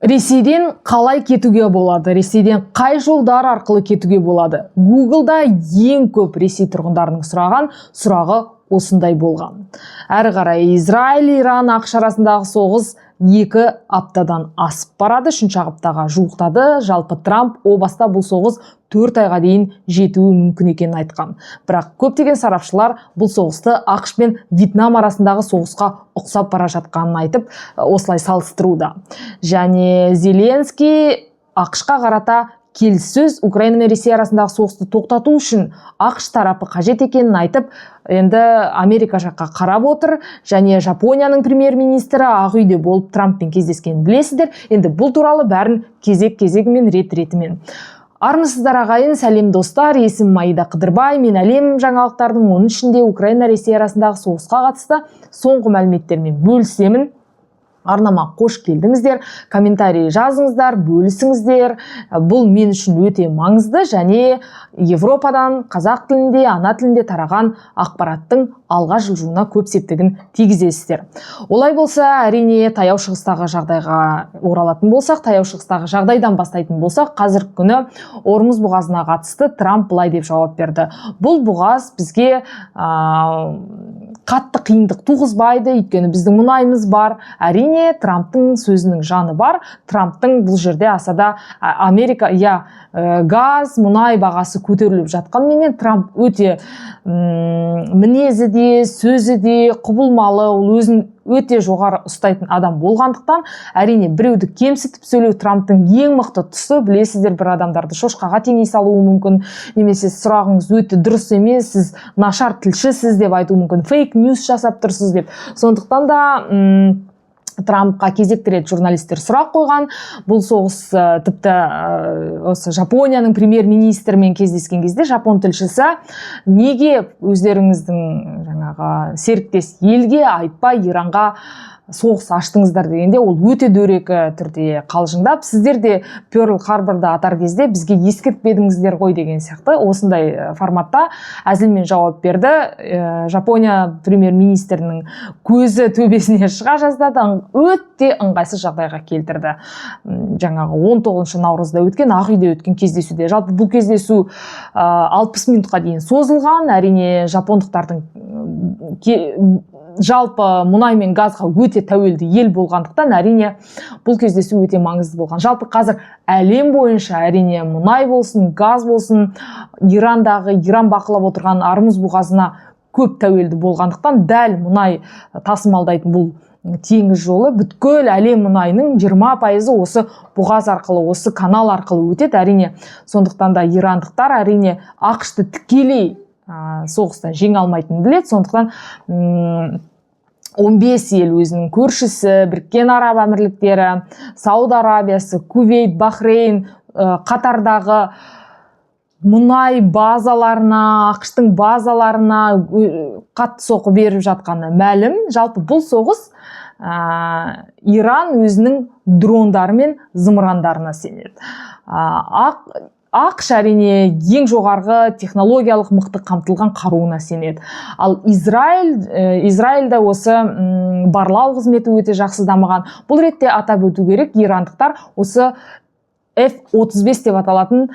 Ресейден қалай кетуге болады? Ресейден қай жолдар арқылы кетуге болады? Google-да ең көп Ресей тұрғындарының сұрағы осындай болған. Әрі қарай Израиль, Иран, ақш арасындағы соғыс 2 аптадан асып барады, 3 аптаға жуықтады. Жалпы Трамп о баста бұл соғыс 4 айға дейін жетуі мүмкін екенін айтқан. Бірақ көптеген сарапшылар бұл соғысты ақш пен Вьетнам арасындағы соғысқа ұқсап бара жатқанын айтып, осылай салыстыруда. Және Зеленский ақшқа қарата келіссөз Украина мен Ресей арасындағы соғысты тоқтату үшін ақш тарапы қажет екенін айтып, енді Америка жаққа қарап отыр. Және Жапонияның премьер-министрі Ақ үйде болып Трамппен кездескенін білесіздер. Енді бұл туралы бәрін кезек-кезегімен, рет-ретімен. Армысыздар ағайын, сәлем достар, есімім Аида Қыдырбай. Мен әлем жаңалықтардың, оның ішінде Украина Ресей арасындағы соғысқа қатысты соңғы мәліметтермен бөлісемін. Арнама қош келдіңіздер, комментарий жазыңыздар, бөлісіңіздер. Бұл мен үшін өте маңызды, және Европадан қазақ тілінде, ана тілінде тараған ақпараттың алға жылжуына көп септігін тигізесіздер. Олай болса, әрине таяу шығыстағы жағдайға оралатын болсақ, таяу шығыстағы жағдайдан бастайтын болсақ, қазіргі күні Ормұз бұғазына қатысты Трамп былай деп жауап берді. Бұл бұғаз бізге қатты қиындық туғызбайды, өйткені біздің мұнайымыз бар. Әрине Трамптың сөзінің жаны бар. Трамптың бұл жерде асада Америка, газ, мұнай бағасы көтеріліп жатқанменен Трамп өте мінезі де, сөзі де құбылмалы, ол өзін өте жоғары ұстайтын адам болғандықтан, әрине біреуді кемсітіп сөйлеу Трамптың ең мықты тұсы. Білесіздер, бір адамдарды шошқаға теңей салуы мүмкін, немесе сұрағыңыз өте дұрыс емес, сіз нашар тілшісіз деп айтуы мүмкін, фейк ньюс жасап тұрсыз деп. Сондықтан да Трампқа кезекті рет журналистер сұрақ қойған. Бұл соғыс тіпті осы Жапонияның премьер-министрімен кездескен кезде жапон тілшісі неге өздеріңіздің жаңағы серіктес елге айтпай Иранға соғыс аштыңыздар дегенде, ол өте дөрекі түрде қалжыңдап, сіздер де Пёрл Харборды атар кезде бізге ескертпедіңіздер ғой деген сияқты осындай форматта әзілмен жауап берді. Жапония премьер-министрінің көзі төбесіне шыға жаздады, өте ыңғайсыз жағдайға келтірді. Жаңағы 19 наурызда өткен, Ақ үйде өткен кездесуде. Жалпы бұл кездесу 60 минутқа дейін созылған. Әрине жапондықтардың жалпы мұнай мен газға өте тәуелді ел болғандықтан, әрине бұл кездесу өте маңызды болған. Жалпы қазір әлем бойынша әрине мұнай болсын, газ болсын, Иран бақылап отырған Ормұз бұғазына көп тәуелді болғандықтан, дәл мұнай тасымалдайтын бұл теңіз жолы бүткіл әлем мұнайының 20% осы бұғаз арқылы, осы канал арқылы өтеді. Әрине сондықтан да ирандықтар әрине ақшты тікелей соғыстан жеңе алмайтынын біледі. Сондықтан 15 ел өзінің көршісі, Біріккен Араб Әмірліктері, Сауд Арабиясы, Кувейт, Бахрейн, Қатардағы мұнай базаларына, ақштың базаларына қатты соққы беріп жатқаны мәлім. Жалпы бұл соғыс Иран өзінің дрондары мен зымырандарына сенеді. ақш әрине ең жоғарғы технологиялық мықты қамтылған қаруына сенеді. Ал Израильда осы барлау қызметі өте жақсы дамыған. Бұл ретте атап өту керек, ирандықтар осы F-35 деп аталатын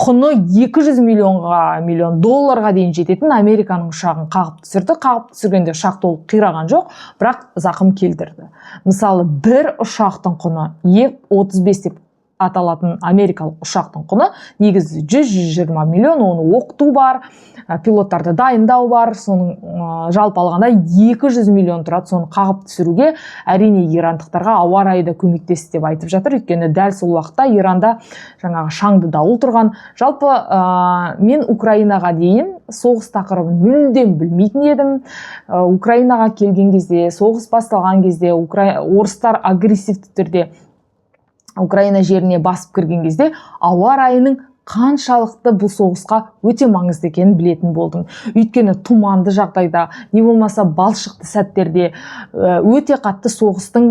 құны 200 миллион долларға дейін жететін Американың ұшағын қағып түсірді. Қағып түсіргенде ұшақ толық қираған жоқ, бірақ зақым келтірді. Мысалы, бір ұшақтың құны F-35 деп аталатын америкалық ұшақтың құны негізі 100-120 миллион, оны оқыту бар, пилоттарды дайындау бар, соның жалпы алғанда 200 миллион тұрады. Соны қағып түсіруге әрине ирандықтарға ауа райы да көмектесті деп айтып жатыр. Өйткені дәл сол уақытта Иранда жаңағы шаңды дауыл тұрған. Жалпы мен Украинаға дейін соғыс тақырыбын мүлдем білмейтін едім. Украинаға келген кезде, соғыс басталған кезде, орыстар агрессивті түрде Украина жеріне басып кірген кезде ауа райының қаншалықты бұл соғысқа өте маңызды екенін білетін болдым. Өйткені тұманды жағдайда, не болмаса балшықты сәттерде өте қатты соғыстың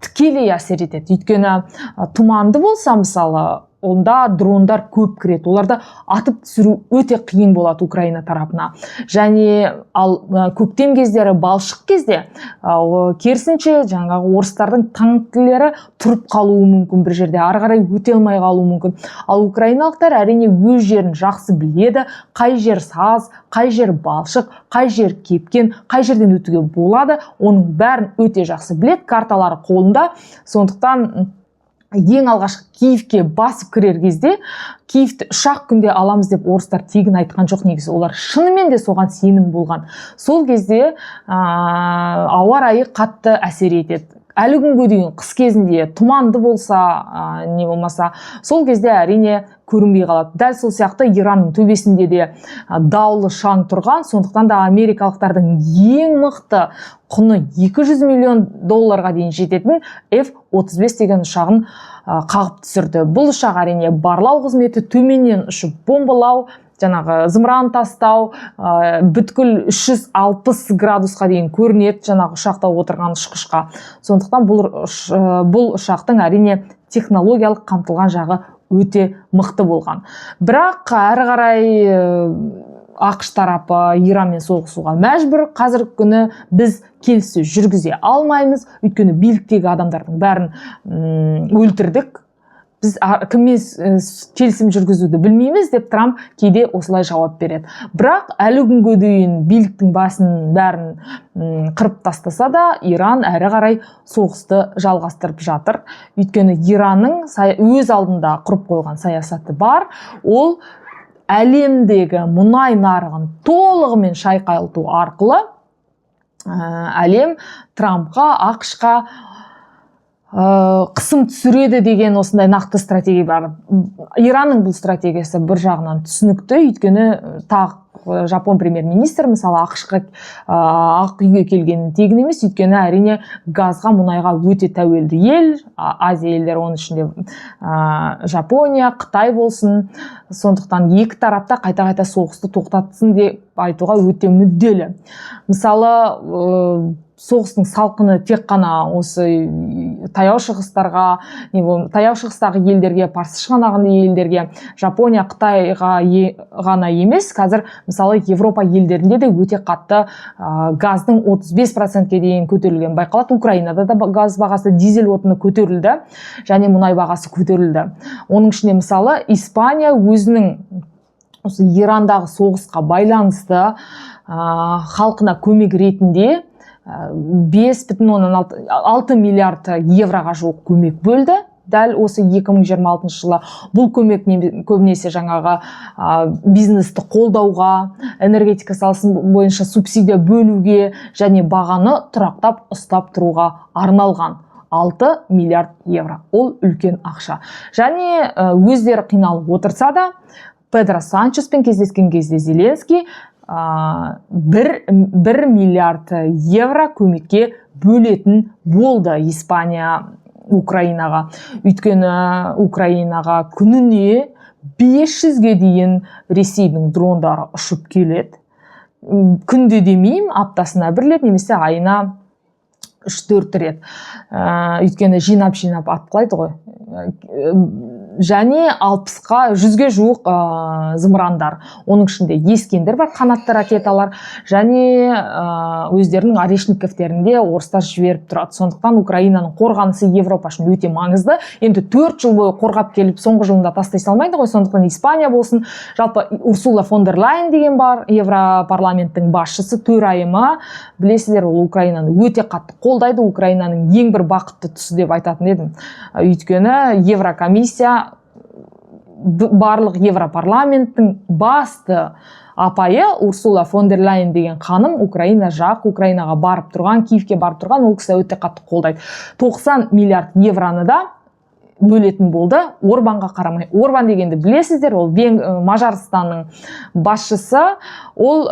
тікелей әсер етеді. Өйткені тұманды болса, мысалы, онда дрондар көп кіреді. Оларды атып түсіру өте қиын болады Украина тарапына. Және ал көктем кездері, балшық кезде керісінше жаңағы орыстардың танкілері тұрып қалуы мүмкін, бір жерде ары қарай өте алмай қалуы мүмкін. Ал украиналықтар әрине өз жерін жақсы біледі, қай жер саз, қай жер балшық, қай жер кепкен, қай жерден өтуге болады, оның бәрін өте жақсы біледі, карталары қолында. Сондықтан ең алғашқы Киевке басып кірер кезде Киевті 3 күнде аламыз деп орыстар тегін айтқан жоқ негізі. Олар шынымен де соған сенім болған. Сол кезде ауа райы қатты әсер етеді. Әлі күнге дейін қыс кезінде тұманды болса, не болмаса, сол кезде әрине көрінбей қалады. Дәл сол сияқты Иранның төбесінде де даулы шаң тұрған, сондықтан да америкалықтардың ең мықты құны $200 миллион дейін жететін F-35 деген ұшағын қағып түсірді. Бұл ұшақ әрине барлау қызметі, төменнен ұшып бомбалау, жаңағы зымыран тастау, бүткіл 360 градусқа дейін көрінеді жаңағы ұшақта отырған ұшқышқа. Сондықтан бұл ұшақтың әрине технологиялық қамтылған жағы өте мықты болған. Бірақ әрі қарай ақш тарапы Иранмен соғысуға мәжбүр. Қазіргі күні біз келіссөз жүргізе алмаймыз, өйткені биліктегі адамдардың бәрін өлтірдік. Біз кіммен келісім жүргізуді білмейміз деп Трамп кейде осылай жауап береді. Бірақ әлі күнге дейін биліктің басын бәрін қырып тастаса да, Иран әрі қарай соғысты жалғастырып жатыр. Өйткені Иранның өз алдында құрып қойған саясаты бар. Ол әлемдегі мұнай нарығын толығымен шайқалту арқылы әлем Трампқа, ақшқа қысым түсіреді деген осындай нақты стратегия бар. Иранның бұл стратегиясы бір жағынан түсінікті, өйткені Жапон премьер-министр мысалы Ақ үйге келгенін тегін емес, өйткені әрине газға, мұнайға өте тәуелді ел, Азия елдері, оның ішінде Жапония, Қытай болсын. Сондықтан екі тарапта қайта-қайта соғысты тоқтатсын деп айтуға өте мүдделі. Мысалы, соғыстың салқыны тек қана осы таяу шығыстағы елдерге, парсы шығанағындағы елдерге, Жапония, Қытайға ғана емес, қазір мысалы Европа елдерінде де өте қатты газдың 35%-ке дейін көтерілген байқалады. Украинада да газ бағасы, дизель отыны көтерілді, және мұнай бағасы көтерілді. Оның ішінде мысалы Испания өзінің осы Ирандағы соғысқа байланысты халқына көмек ретінде 5,6 миллиард евроға жуық көмек бөлді. Дәл осы 2026 жылы бұл көмек көбінесе жаңағы бизнесті қолдауға, энергетика саласын бойынша субсидия бөлуге және бағаны тұрақтап ұстап тұруға арналған. 6 миллиард евро. Ол үлкен ақша. Және өздері қиналып отырса да, Педро Санчеспен кездескен кезде Зеленский 1 миллиард евро көмекке бөлетін болды Испания Украинаға. Өйткені Украинаға күніне 500-ге дейін Ресейдің дрондары ұшып келеді. Күнде демеймін, аптасына 1 рет, немесе айына 3-4 рет. Өйткені жинап атқылайды ғой. Және 60-ға 100-ге жуық зымырандар. Оның ішінде ескендер бар, қанатты ракеталар, және өздерінің орешниковтерінде орыстар жіберіп тұрады. Сондықтан Украинаның қорғанысы Европа үшін өте маңызды. Енді 4 жыл бойы қорғап келіп, соңғы жылында тастай салмайды ғой. Сондықтан Испания болсын, жалпы Урсула фон дер Лайен деген бар, Европарламенттің басшысы, төрайымы, білесіздер, ол Украинаны өте қатты қолдайды. Украинаның ең бір бақытты тұсы деп айтатын едім. Өйткені Еврокомиссия барлық Европарламенттің басты апайы Урсула фон дер Лайен деген ханым Украинаға барып тұрған, Киевке барып тұрған, ол кісі өте қатты қолдайды. 90 миллиард евроны да бөлетін болды, Орбанға қарамай. Орбан дегенді білесіздер, ол Мажарстанның басшысы. Ол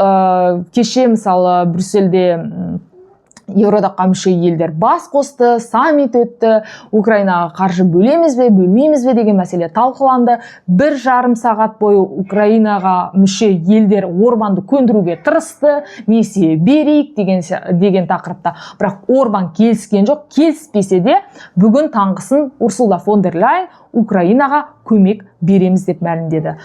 кеше мысалы Брюссельде Еуроодаққа мүше елдер бас қосты, саммит өтті, Украинаға қаржы бөлеміз бе, бөлмейміз бе деген мәселе талқыланды. 1,5 сағат бойы Украинаға мүше елдер Орбанды көндіруге тырысты, несие берейік деген тақырыпта. Бірақ Орбан келіскен жоқ. Келіспесе де бүгін таңғысын Урсула фон дер Ляйен Украинаға көмек береміз деп мәлімдеді.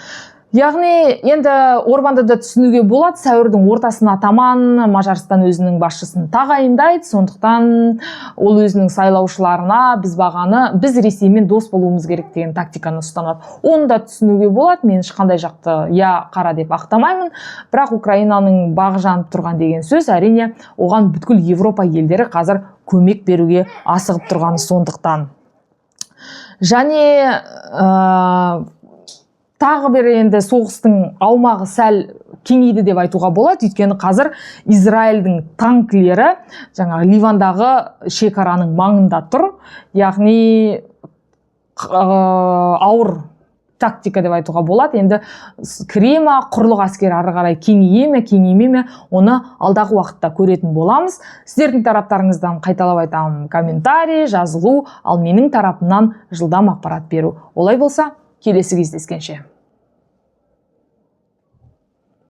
Яғни, енді Орбанды да түсінуге болады, сәуірдің ортасына таман Мажарстан өзінің басшысын тағайындайды, сондықтан ол өзінің сайлаушыларына біз Ресеймен дос болуымыз керек деген тактиканы ұстанады. Оны да түсінуге болады, мен ешқандай жақты қара деп ақтамаймын, бірақ Украинаның бағы жанып тұрған деген сөз, әрине оған бүткіл Европа елдері қазір көмек беруге асығып тұрғаны сондықтан. Және тағы бір енді соғыстың аумағы сәл кеңейді деп айтуға болады, өйткені қазір Израильдің танкілері Ливандағы шекараның маңында тұр. Яғни ауыр тактика деп айтуға болады. Енді Крема құрлық әскері ары қарай кеңейе ме, оны алдағы уақытта көретін боламыз. Сіздердің тараптарыңыздан қайталап айтамын, комментарий, жазылу, ал менің тарапымнан жылдам ақпарат беру. Олай болса, келесі кездескенше.